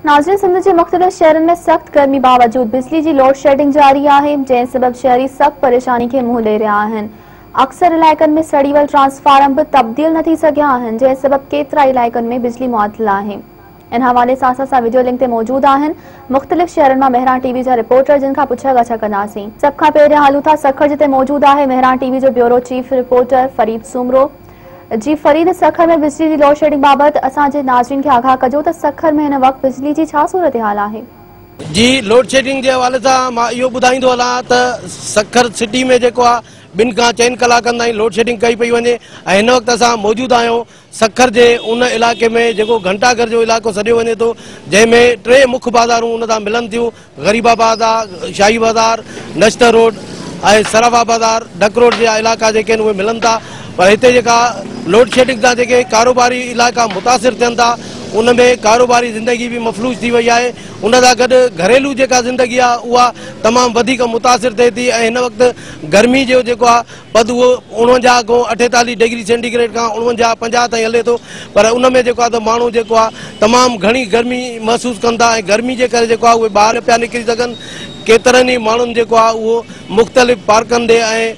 नाज़रीन, सिंध के मुख्तलिफ़ शहरन में सख्त गर्मी बावजूद बिजली की लोड शेडिंग जारी है, जैं सबब शहरी सख्त परेशानी के मुंह ले रहा है। अक्सर इलाकन में सड़ीवल ट्रांसफार्म भी तब्दील न थी सघिया आहिनि, जंहिं सबब केतरा इलाकन में बिजली मुअत्तल है। इन हवाले से असां वीडियो लिंक ते मौजूद आहिनि मुख्तलिफ़ शहरन में मेहरान टीवी जा रिपोर्टर, जिनका पुछा गछा कंदासीं। सब खां पहिरियों हलूं था सखर, जिते मौजूद है मेहरान टीवी जो bureau chief reporter Farid Soomro. जी फरीद, सखर में बिजली की लोड शेडिंग बाबत असांजे नाज़रीन के आगाह कजो त सखर में इन वक्त बिजली की छा सूरत हाल है? जी, लोड शेडिंग के हवाले से मां इहो ॿुधाईंदो हलां त सखर सिटी में जेको आहे 2 खां 4 कलाकनि ताईं लोड शेडिंग कई पई वञे। हिन वक्त असां मौजूद आहियूं सखर जे उन इलाके में जेको घंटाघर जो इलाको सॾियो वञे थो, जंहिंमें 3 मुख्य बाज़ारूं उन सां मिलनि थियूं। गरीबाबाद आहे, शाही बाज़ार, नश्तर रोड ऐं सराफा बाज़ार, डक रोड जा इलाइक़ा जेके आहिनि उहे मिलनि था। पर हिते जेका लोड शेडिंग सां जेके कारोबारी इलाइक़ा मुतासिर थियनि था, उनमें कारोबारी ज़िंदगी भी मफलूज थी वही है। उन सां गॾु घरेलू जेका ज़िंदगी आहे उहा तमामु वधीक मुतासिर थिए थी। ऐं हिन वक़्तु गर्मी जो जेको आहे पद उहो 49 खां 48 डिग्री सेंटीग्रेड खां 49-50 ताईं हले थो। पर उन में जेको आहे त माण्हू जेको आहे तमामु घणी गर्मी महसूसु कनि था ऐं गर्मी जे करे जेको आहे उहे ॿाहिरि पिया निकिरी सघनि। केतिरनि ई माण्हुनि जेको आहे उहो मुख़्तलिफ़ पार्कनि ते ऐं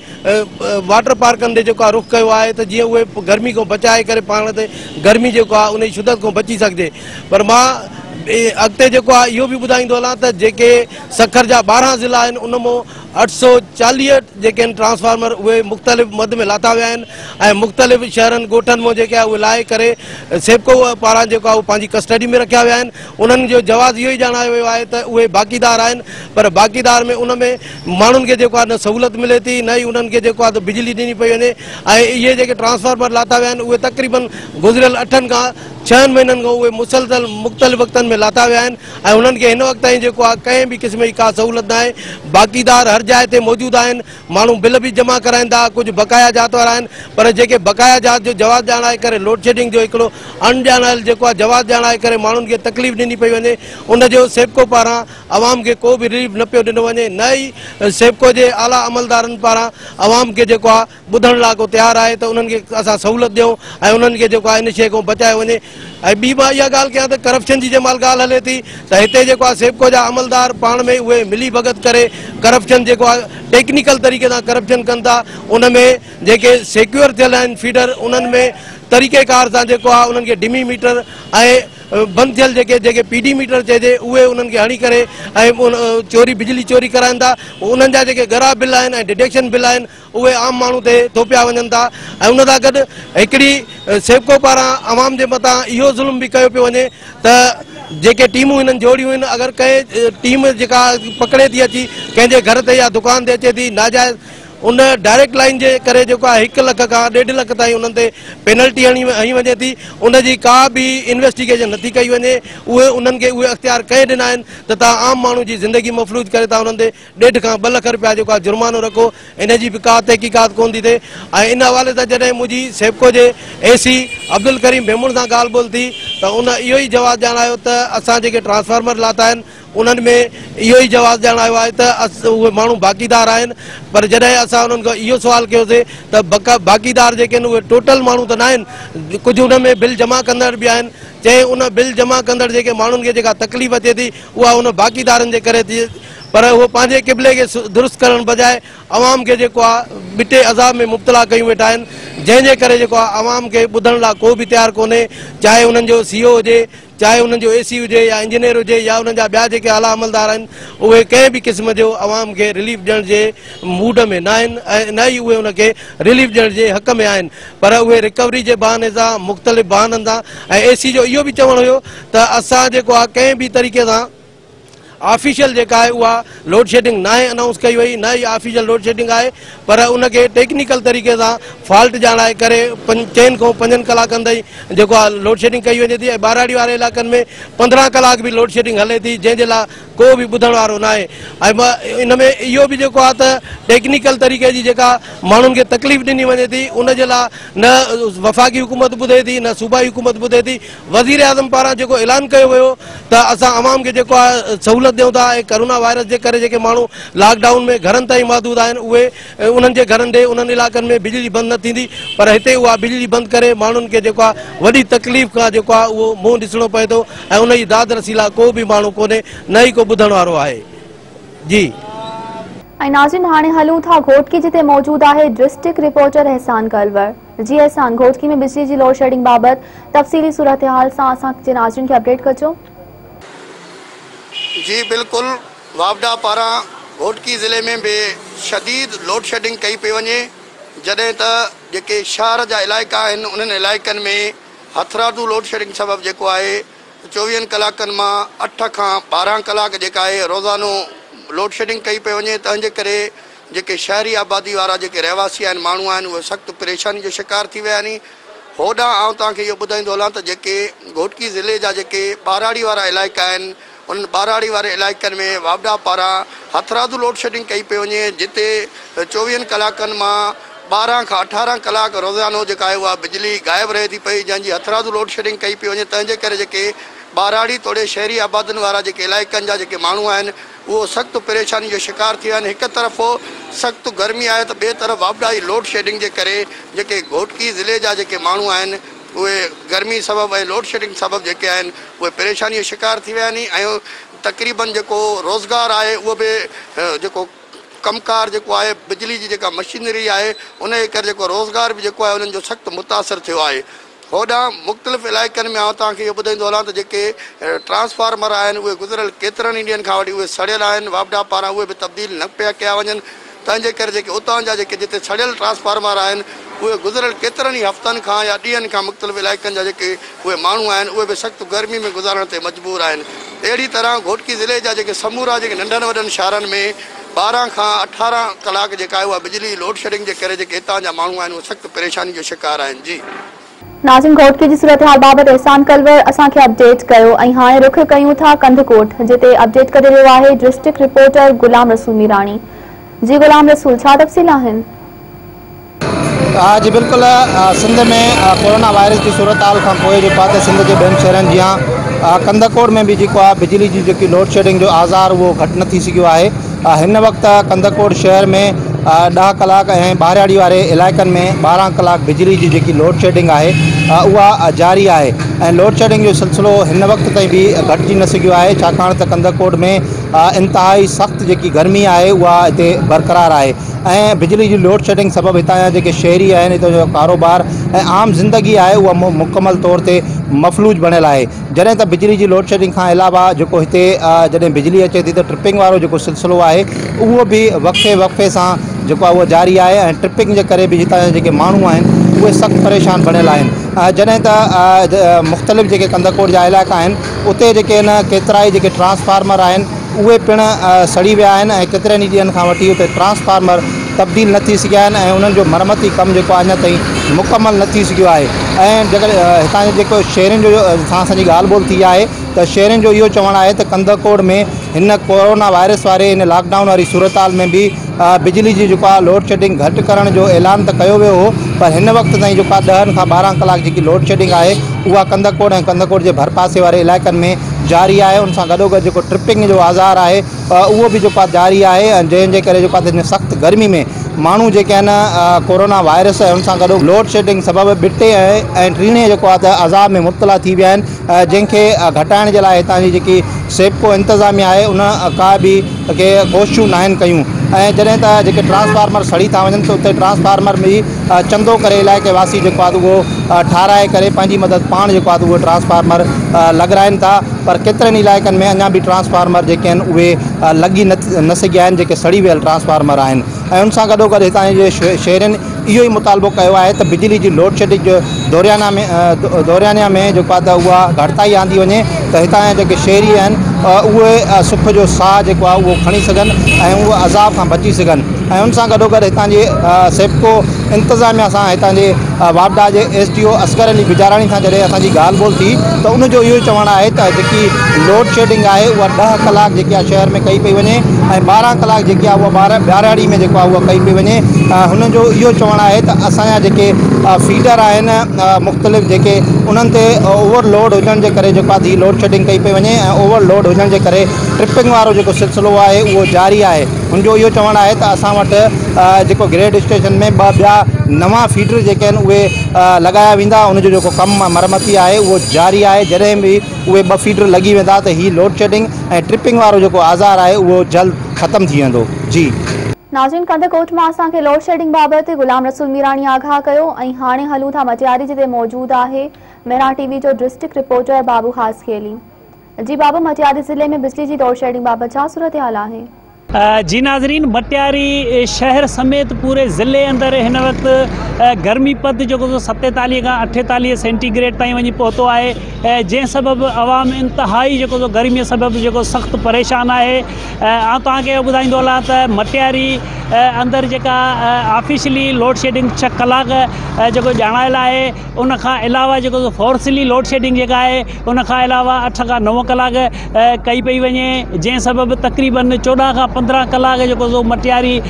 वाटर पार्कनि ते जेको आहे रुख़ कयो आहे त जीअं उहे गर्मी खां बचाए करे पाण ते गर्मी जेको आहे उन जी शिदत खां बची सघिजे। पर मां अॻिते जेको आहे इहो बि ॿुधाईंदो हलां त जेके सखर जा 12 ज़िला आहिनि उन मां 840 जेके आहिनि ट्रांसफार्मर उहे मुख़्तलिफ़ मद में लाथा विया आहिनि ऐं मुख़्तलिफ़ शहरनि ॻोठनि में जेके आहे उहे लाहे करे सेबको पारां जेको आहे उहे पंहिंजी कस्टडी में रखिया विया आहिनि। उन्हनि जो जवाज़ इहो ई ॼाणायो वियो आहे त उहे बाक़ीदार आहिनि। पर बाक़ीदार में उन में माण्हुनि खे जेको आहे न सहूलियत मिले थी, न ई उन्हनि खे जेको आहे त बिजली ॾिनी पई वञे। ऐं इहे जेके ट्रांसफार्मर लाथा विया आहिनि उहे तक़रीबन गुज़िरियल 8 खां 6 महीननि खां उहे मुसलसल मुख़्तलिफ़ वक़्तनि में लाथा विया आहिनि ऐं उन्हनि खे हिन वक़्त ताईं जेको आहे कंहिं बि क़िस्म जी का सहूलियत न आहे। बाक़ीदार हर जाइ ते मौजूदु आहिनि, माण्हू बिल बि जमा कराइनि था, कुझु बक़ाया जात वारा आहिनि। पर जेके बक़ाया जात जो जवाज़ ॼाणाए करे लोड शेडिंग जो हिकिड़ो अणॼाणायल जेको आहे जवाज़ ॼाणाए करे माण्हुनि खे तकलीफ़ ॾिनी पई वञे, उनजो सेबको पारां आवाम खे को बि रिलीफ न पियो ॾिनो वञे। न ई सेबको जे आला अमलदारनि पारां आवाम खे जेको आहे ॿुधण लाइ को तयारु आहे त उन्हनि खे असां सहूलियत ॾियूं ऐं उन्हनि खे जेको आहे इन शइ खां बचाए वञे। ऐं ॿी मां इहा ॻाल्हि कयां त करप्शन जी जंहिं महिल ॻाल्हि हले थी त हिते जेको आहे सेबको जा अमलदार पाण में उहे मिली भगत करे करप्शन जेको आहे टेक्निकल तरीक़े सां करप्शन कनि था। उन में जेके सिक्योर थियल आहिनि फीडर, उन्हनि में तरीक़ेकार सां जेको आहे उन्हनि खे डिमी मीटर ऐं बंदि थियल जेके पीडी मीटर चइजे उहे उन्हनि खे हणी करे ऐं चोरी बिजली चोरी कराइनि था। उन्हनि जा जेके गरा बिल आहिनि ऐं डिडक्शन बिल आहिनि उहे आम माण्हू ते थोपिया वञनि था। ऐं उन सां गॾु हिकिड़ी सेबको पारां आवाम जे मथां इहो ज़ुल्म बि कयो पियो वञे त जेके टीमूं हिननि जोड़ियूं आहिनि, अगरि कंहिं टीम जेका पकड़े थी अची कंहिंजे घर ते या दुकान ते अचे थी नाजाइज़, उन डायरेक्ट लाइन जे करे जेको आहे 1 लख खां 1.5 लख ताईं उन्हनि ते पेनल्टी हणी वञे थी। उनजी का बि इन्वेस्टिगेशन नथी कई वञे। उहे उन्हनि खे उहे अख़्तियार कंहिं ॾिना आहिनि त तव्हां आम माण्हू जी ज़िंदगी मफ़लूज करे तव्हां उन्हनि ते 1.5 खां 2 लख रुपया जेको आहे जुर्मानो रखो, इन जी बि का तहक़ीक़ात कोन थी थिए। ऐं इन हवाले सां जॾहिं मुंहिंजी सेबको जे AC अब्दुल करीम बेमुण सां ॻाल्हि ॿोल थी त उन इहो ई जवाबु ॼाणायो त असां जेके ट्रांसफार्मर लाथा आहिनि उन्हनि में इहो ई जवाबु ॼाणायो आहे त उहे माण्हू बाक़ीदार आहिनि। पर जॾहिं असां उन्हनि खां इहो सुवाल कयोसीं त बाक़ीदार जेके आहिनि उहे टोटल माण्हू त न आहिनि, कुझु उन में बिल जमा कंदड़ बि आहिनि। चए उन बिल जमा कंदड़ जेके माण्हुनि खे जेका तकलीफ़ अचे थी उहा उन बाक़ीदारनि जे करे थी। पर उहो पंहिंजे क़िबले खे दुरुस्त करण बजाए आवाम खे जेको आहे बिटे अज़ाब में मुब्तला कयूं वेठा आहिनि, जंहिंजे करे जेको आहे आवाम खे ॿुधण लाइ को बि तयारु कोन्हे। चाहे उन्हनि जो CO हुजे, चाहे उन्हनि जो AC हुजे या इंजीनियर हुजे या उन्हनि जा ॿिया जेके आला अमलदार आहिनि, उहे कंहिं बि क़िस्म जो आवाम खे रिलीफ ॾियण जे मूड में न आहिनि ऐं न ई उहे उनखे रिलीफ ॾियण जे हक़ में आहिनि। पर उहे रिकवरी जे बहाने सां मुख़्तलिफ़ बहाननि सां ऐं AC जो इहो बि चवणु हुयो त असां जेको आहे कंहिं बि तरीक़े सां ऑफिशियल जेका आहे उहा लोड शेडिंग न आहे अनाउंस कई वई, न ई ऑफिशियल लोड शेडिंग आहे। पर उनखे टेक्निकल तरीक़े सां फॉल्ट ॼाणाए करे 4 खां 5 कलाकनि ताईं जेको आहे लोड शेडिंग कई वञे थी। ऐं बाराड़ी वारे इलाइक़नि में 15 कलाक बि लोड शेडिंग हले थी, जंहिंजे लाइ को बि ॿुधण वारो न आहे। ऐं इन में इहो बि जेको आहे त टेक्निकल तरीक़े जी जेका माण्हुनि खे तकलीफ़ ॾिनी वञे थी उनजे लाइ न वफ़ाक़ी हुकूमत ॿुधे थी, न सूबाई हुकूमत ॿुधे थी। वज़ीर आज़म पारां जेको ऐलान कयो वियो त असां आवाम खे जेको आहे सहूलियत दावत ॾियूं था कोरोना वायरस जे करे जेके माण्हू लॉकडाउन में घरनि ताईं महदूद आहिनि उहे उन्हनि जे घरनि ॾे उन्हनि इलाइक़नि में बिजली बंदि न थींदी, पर हिते उहा बिजली बंदि करे माण्हुनि खे जेको आहे वॾी तकलीफ़ खां जेको आहे उहो मुंहुं ॾिसणो पए थो ऐं उन जी दाद रसी लाइ को बि माण्हू कोन्हे, न ई को ॿुधण वारो आहे। जी नाज़रीन हाणे हलूं था घोटकी जिते मौजूद है डिस्ट्रिक्ट रिपोर्टर एहसान कलवर। जी एहसान, घोटकी में बिजली की लोड शेडिंग बाबत तफसीली सूरत हाल से नाज़रीन के अपडेट कजो। जी बिल्कुल, वावडा पारा घोटकी ज़िले में भी शदीद लोड शेडिंग कई पे वने, जदें त शहर जा इलाइक़ा आहिनि उन्हनि इलाइक़नि में हथरादू लोड शेडिंग सबब जेको आहे 24 कलाकनि मां 8 खां 12 कलाक जेका आहे रोज़ानो लोड शेडिंग कई पे वने, तंहिंजे करे जेके शहरी आबादी वारा जेके रहवासी आहिनि माण्हू आहिनि उहे सख़्तु परेशानी जो शिकार थी विया आहिनि। होॾां आउं तव्हांखे इहो ॿुधाईंदो हलां त जेके घोटकी ज़िले जा जेके ॿाराड़ी वारा इलाइक़ा आहिनि उन्हनि ॿाराड़ी वारे इलाइक़नि में वावडा पारां हथरादू लोड शेडिंग कई पे वञे, जिते 24 कलाकनि मां 12 खां 18 कलाक रोज़ानो जेका आहे उहा बिजली गायब रहे थी पई, जंहिंजी हथरादू लोड शेडिंग कई पई वञे। तंहिंजे करे जेके ॿाराड़ी तोड़े शहरी आबादियुनि वारा जेके इलाइक़नि जा जेके माण्हू आहिनि उहो सख़्तु परेशानी जो शिकार थी विया आहिनि। हिकु तरफ़ सख़्तु गर्मी आहे त ॿिए तरफ़ वावडा जी लोड शेडिंग जे करे जेके घोटकी ज़िले जा जेके माण्हू आहिनि उहे गर्मी सबबु ऐं लोड शेडिंग सबबु जेके आहिनि उहे परेशानी जो शिकार थी विया आहिनि। ऐं तक़रीबन जेको रोज़गार आहे उहो बि जेको कमकार जेको आहे बिजली जी जेका मशीनरी आहे उनजे करे जेको रोज़गार बि जेको आहे उन्हनि जो सख़्तु मुतासिर थियो आहे। होॾां मुख़्तलिफ़ इलाइक़नि में तव्हांखे इहो ॿुधाईंदो हलां त जेके ट्रांसफार्मर आहिनि उहे गुज़िरियल केतिरनि ई ॾींहंनि खां वठी उहे सड़ियल आहिनि, वावडा पारां उहे बि तब्दील न पिया कया वञनि। तंहिंजे करे जेके उतां जा जेके जिते सड़ियल ट्रांसफार्मर आहिनि उहे गुज़िरियल केतिरनि ई हफ़्तनि खां या ॾींहंनि खां मुख़्तलिफ़ इलाइक़नि जा जेके उहे माण्हू आहिनि उहे बि सख़्तु गर्मी में गुज़ारण ते मजबूर आहिनि। अहिड़ी तरह घोटकी ज़िले जा जेके समूरा जेके नंढनि वॾनि शहरनि में 12 खां 18 कलाक जेका आहे उहा बिजली लोड शेडिंग जे करे जेके हितां जा माण्हू आहिनि उहे सख़्तु परेशानी जो शिकार आहिनि। जी नाज़रीन, घोटकी की सूरत हाल बाबत एहसान कलवर असांखे अपडेट कयो। हाणे रुख कयूं था कंदकोट जिते अपडेट करे रहियो आहे डिस्ट्रिक्ट रिपोर्टर गुलाम रसूल मीरानी। जी गुलाम रसूल, छा तफ़सील आहिनि? जी बिल्कुल, सिंध में कोरोना वायरस की सूरत हाल खां पोइ जेको आहे सिंध के ॿियनि शहरनि जीअं कंदकोट में भी जेको आहे बिजली जी जेकी लोड शेडिंग जो आज़ार वो घटि न थी सघियो आहे। हिन वक़्तु कंदकोट शहर में 10 कलाक ऐं ॿाराड़ी वारे इलाइक़नि में 12 कलाक बिजली जी जेकी लोड शेडिंग आहे उहा जारी आहे ऐं लोड शेडिंग जो सिलसिलो हिन वक़्त ताईं बि घटिजी न सघियो आहे, छाकाणि त कंदकोट में इंतिहाई सख़्तु जेकी गर्मी आहे उहा हिते बरक़रार आहे ऐं बिजली जी लोड शेडिंग सबबु हितां जा जेके शहरी आहिनि, हितां जो कारोबार ऐं आम ज़िंदगी आहे उहा मुकमल तौर ते मफ़लूज बणियल आहे। जॾहिं त बिजली जी लोड शेडिंग खां अलावा जेको हिते जॾहिं बिजली अचे थी त ट्रिपिंग वारो जेको सिलसिलो आहे उहो बि वक़्फ़े वक़्फ़े सां जेको आहे उहो जारी आहे ऐं ट्रिपिंग जे करे बि हितां जा जेके माण्हू आहिनि उहे सख़्तु परेशान बणियल आहिनि। जॾहिं त मुख़्तलिफ़ जेके कंदकोट जा इलाइक़ा आहिनि उते जेके केतिरा ई जेके ट्रांसफार्मर आहिनि उहे पिणु सड़ी विया आहिनि ऐं केतिरनि ई ॾींहंनि खां वठी उते ट्रांसफार्मर तब्दील न थी सघिया आहिनि ऐं उन्हनि जो मरमती कमु जेको आहे अञा ताईं मुकमल न थी सघियो आहे। ऐं जेकॾहिं हितां जो जेको शहरनि जो सां असांजी ॻाल्हि ॿोल थी आहे त शहरनि जो इहो चवणु आहे त कंदकोट में हिन कोरोना वायरस वारे हिन लॉकडाउन वारी सूरत हाल में बि बिजली जी जेको आहे लोड शेडिंग घटि करण जो ऐलान त कयो वियो हो, पर हिन वक़्त ताईं जेको आहे 10 खां 12 कलाक जेकी लोड शेडिंग आहे उहा कंदकोट ऐं कंदकोट जे भरपासे वारे इलाइक़नि में जारी आहे। उन सां गॾोगॾु जेको ट्रिपिंग जो आज़ार आहे उहो बि जेको आहे जारी आहे ऐं जंहिंजे करे जेको आहे सख़्तु गर्मी में माण्हू जेके आहिनि कोरोना वायरस ऐं उन सां गॾु लोड शेडिंग सबबु बिटे ऐं टीणे जेको आहे त अज़ाब में मुब्तला थी विया आहिनि, जंहिंखे घटाइण जे लाइ हितां जी जेकी सेप्को इंतिज़ामिया आहे उन का बि के कोशिशूं न आहिनि कयूं। ऐं जॾहिं त जेके ट्रांसफार्मर सड़ी था वञनि त उते ट्रांसफार्मर में चंदो करे इलाइक़े वासी जेको आहे उहो ठाराए करे पंहिंजी मदद पाण जेको आहे उहो ट्रांसफार्मर लॻाराइनि था, पर केतिरनि इलाइक़नि में अञा बि ट्रांसफार्मर जेके आहिनि उहे लॻी न सघिया आहिनि, जेके सड़ी वियल ट्रांसफार्मर आहिनि। ऐं उन सां गॾोगॾु हितां जे शहरनि इहो ई मुतालबो कयो आहे त बिजली जी लोड शेडिंग जो दौरियाना में जेको आहे त उहा घटिताई आंदी वञे त हितां जा जेके शहरी आहिनि उहे सुख जो साह जेको आहे उहो खणी सघनि ऐं उहे अज़ाब खां बची सघनि। ऐं उन सां गॾोगॾु हितां जे सेप्को इंतिज़ामिया सां हितां जे वावडा जे SDO असगर अली बिजाराणी सां जॾहिं असांजी ॻाल्हि ॿोल थी त उनजो इहो चवणु आहे त जेकी लोड शेडिंग आहे उहा 10 कलाक जेकी आहे शहर में कई पई वञे ऐं 12 कलाक जेकी आहे उहा ॿाराड़ी में जेको आहे उहा कई पई वञे। हुनजो इहो चवणु चवणु आहे त असांजा जेके फीडर आहिनि मुख़्तलिफ़ जेके उन्हनि ते ओवरलोड हुजण जे करे जेको आहे लोड शेडिंग कई पई वञे ऐं ओवरलोड हुजण जे करे ट्रिपिंग वारो जेको सिलसिलो आहे उहो जारी आहे। हुनजो इहो चवणु आहे त असां वटि जेको ग्रेड स्टेशन में ॿिया नवां फीडर जेके आहिनि उहे लॻाया वेंदा। उनजो जेको कमु मरमती आहे उहो जारी आहे। जॾहिं बि उहे 2 फीडर लॻी वेंदा त हीअ लोड शेडिंग ऐं ट्रिपिंग वारो जेको आज़ार आहे उहो जल्द ख़तमु थी वेंदो। जी नाज़रीन, कंदकोट मां असांखे लोड शेडिंग बाबति गुलाम रसूल मीरानी आगाह कयो ऐं हाणे हलूं था मटियारी जिते मौजूदु आहे मेरा टीवी जो डिस्ट्रिक्ट रिपोर्टर बाबू ख़ास खेली। जी बाबू, मटियारी ज़िले में बिजली जी लोड शेडिंग बाबति छा सूरत हाल आहे? जी नाज़रीन, मटियारी शहर समेत पूरे ज़िले अंदर हिन वक्त गर्मी पद जो 47 का 48 सेंटीग्रेड ताईं वही पहुतो है। जै सबब आवाम इंतहाई जो गर्मी सबब जो सख्त परेशान है। तक बुधाइंदो हलां त मटियारी अंदर जेका ऑफिशियली लोड शेडिंग 6 कलाक जो जानायल है। उन अलावा जो फोर्सली लोड शेडिंग जेका है उन अलावा 8 का 9 कलाक कई पई वञे, जै सबब तकरीबन 14 का 15 कलाक जो मटियारी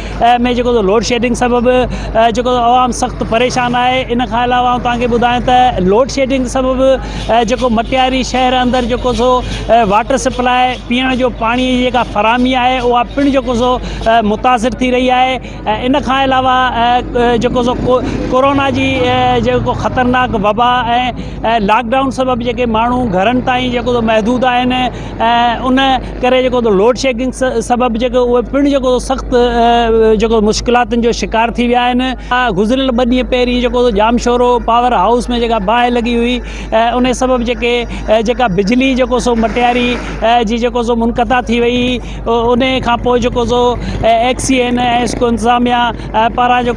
में जो लोड शेडिंग सबब जो आवाम सख्त परेशान है। इन अलावा तक बुधाएं त लोड शेडिंग सबब जो मटियारी शहर अंदर जो वाटर सप्लाई पीअण जो पानी जेका फराहमी है वह पिण जो मुतासिर थी रही है। इन अलावा जो कोरोना की जो ख़तरनाक वबा लॉकडाउन सबब जे मानू घरन ताईं जो महदूद आहिनि उन करे जो लोड शेडिंग सबब जो पिण जो सख्त जो मुश्किलातुनि जो शिकार थी विया आहिनि। गुज़िरियल 2 ॾींहं पहिरीं जो जाम शोरो पावर हाउस में जेका बाहि लगी हुई उन सबब जेका बिजली जो मटियारी जी जो मुनक़ता थी वई। उन खां पोइ जो एक्सीएन इसको इंतज़ामिया पारां जो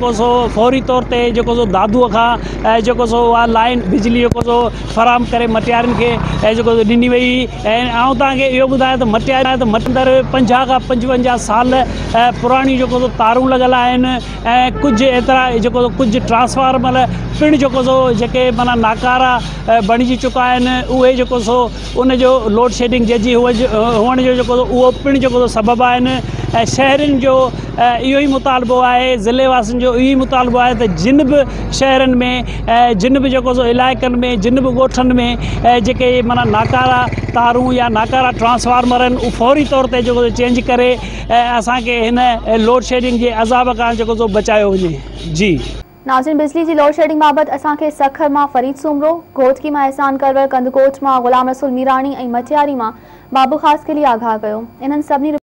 फौरी तौर ते जो दादूअ खां जो लाइन बिजली जो फराहम करे मटियारिन के जो ॾिनी वई। ऐं तव्हांखे इहो ॿुधायां त मटियारी अंदर 50 का 55 साल पुरानी जो तारूं लगल आहिनि ऐं कुछ एतिरा जो कुछ ट्रांसफार्मर पिण जो जेके माना नाकारा बणिजी चुका आहिनि उहे जो उन जो लोड शेडिंग जी हुअण जो उहो पिण जो सबब आहिनि। शहरनि जो इहो ही मुतालबो है, ज़िले वासियुनि जो इहो ही मुतालबो है त जिन भी शहरनि में जिन भी जो इलाइक़नि में जिन भी ॻोठनि में जेके माना नाकारा तारूं या नाकारा ट्रांसफार्मर आहिनि उहे फौरी तौर ते जो चेंज करे असांखे हिन लोड शेडिंग के अज़ाब खां जो बचायो वञे। जी नाज़रीन, बिजली जी लोड शेडिंग बाबति असांखे सखर मां फरीद सुमरो, घोटकी मां एहसान करवर, कंदकोट मां गुलाम रसूल मीरानी ऐं मटियारी मां बाबू ख़ास खेली आगाह कयो। इन्हनि सभिनी